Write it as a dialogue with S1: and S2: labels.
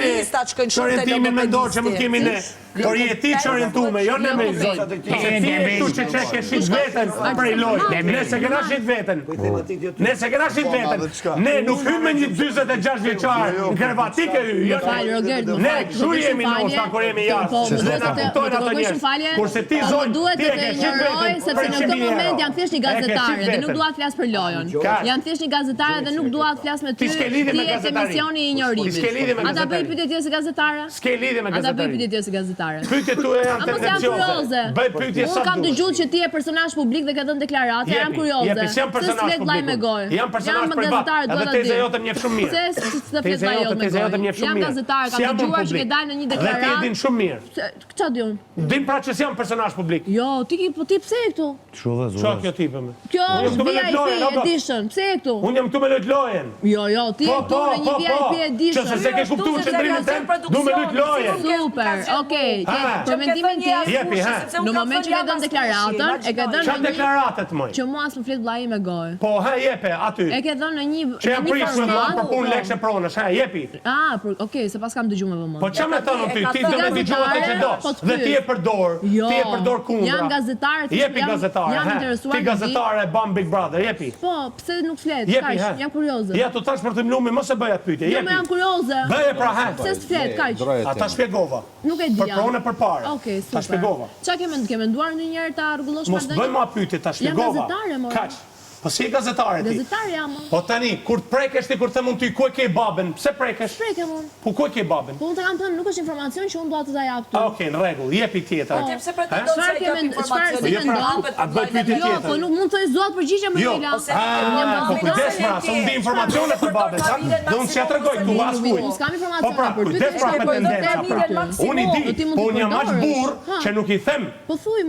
S1: lista që kënë shumë të
S2: orientimin mendor që mund kemi ne. Por je ti që orientume, jo ne me zonë. Se ti e këtu që që ke shit veten prej lojë. Ne se kena shit veten. Ne se kena shit veten. Ne nuk hymë me një 46 vjeçar në krevatik e hymë. Ne kështu jemi nosta kur jemi jashtë. Dhe na kuptojnë ato njerëz. Kurse ti zonë, ti e ke shit veten.
S3: Sepse në këtë moment janë thjesht një gazetare dhe nuk dua të flas për lojën. Janë thjesht një gazetare dhe nuk dua të flas me ty. Ti je emisioni i injorimit. Ata bëjnë pyetje tjetër se gazetare?
S2: S'ke lidhje me
S3: Ata bëjnë
S2: gazetari.
S3: pyetje tjetër se gazetare.
S2: Pyetjet tuaja janë tendencioze. Bëj pyetje sa
S3: Unë kam dëgjuar që ti je personazh publik dhe ke dhënë deklaratë, jam kurioze.
S2: Jepi, jam personazh publik. Jam personazh privat. Edhe teza jote më jep shumë mirë.
S3: Se teza jote më jep shumë mirë. Jam gazetar, kam dëgjuar që ke dalë në një deklaratë.
S2: Dhe ti e din shumë mirë.
S3: Ç'a diun?
S2: Dim pra që jam personazh publik.
S3: Jo, ti pse je këtu?
S2: Ço kjo tipe më?
S3: Kjo është VIP edition. Pse je këtu?
S2: Unë jam këtu me lojt lojen.
S3: Jo, ti je këtu në një VIP edition.
S2: Që se ke kuptuar qendrimin tim, du me lojt lojen.
S3: Super, okej. Për mendimin tim,
S2: jepi, ha.
S3: në moment që ke dhënë deklaratën, e ke dhënë
S2: Çfarë deklaratet më?
S3: që mua s'm flet vllai me gojë.
S2: Po, ha, jepe, aty.
S3: E ke dhënë në një
S2: Që jam prishur për punë lekse pronësh, ha, jepi.
S3: Okej, se pas kam dëgjuar me vëmendje.
S2: Po ç'a më thon ty? Ti do të dëgjohet atë që do. Dhe ti e përdor. Ti e përdor kundra.
S3: Jam gazetar,
S2: jepi gazetar.
S3: Jam interesuar.
S2: Ti gazetare e bën Big Brother, jepi.
S3: Po, pse nuk flet? Kaq, jam kurioze.
S2: Ja, tu tash për të mlumi, mos e bëj atë pyetje,
S3: Jo,
S2: jepi.
S3: jam kurioze.
S2: Bëje pra, ha.
S3: Pse s'flet kaq?
S2: Ata shpjegova.
S3: Nuk e di.
S2: Për pronë për parë.
S3: Okej, super.
S2: Ta shpjegova.
S3: Ç'a ke menduar ndonjëherë ta rregullosh
S2: Mos bëjmë ma pyetje, ta shpjegova.
S3: Jam gazetare, more.
S2: Kaq. Po si gazetare ti?
S3: Gazetare jam.
S2: Po tani, kur të prekesh ti kur them unë ty ku e ke babën? Pse prekesh?
S3: Prekem unë.
S2: Po ku e ke babën?
S3: Po unë të kam thënë, nuk është informacion që unë dua të ta jap këtu.
S2: Okej, në rregull, jepi tjetër.
S1: Ti pse pretendon se ai ka informacion?
S2: Jo, pra, a bëj pyetje
S3: Jo,
S2: tjetër.
S3: po nuk mund të zot përgjigje më
S2: Jo,
S3: Leila.
S2: po kujdes pra, se unë di informacione për babën, sa? Dhe unë s'ja tregoj tu as kujt.
S3: Unë s'kam informacione
S2: Po pra,
S3: për ty.
S2: kujdes pra me tendenca pra. Unë i di, po unë jam aq burr që nuk i them.
S3: Po thuj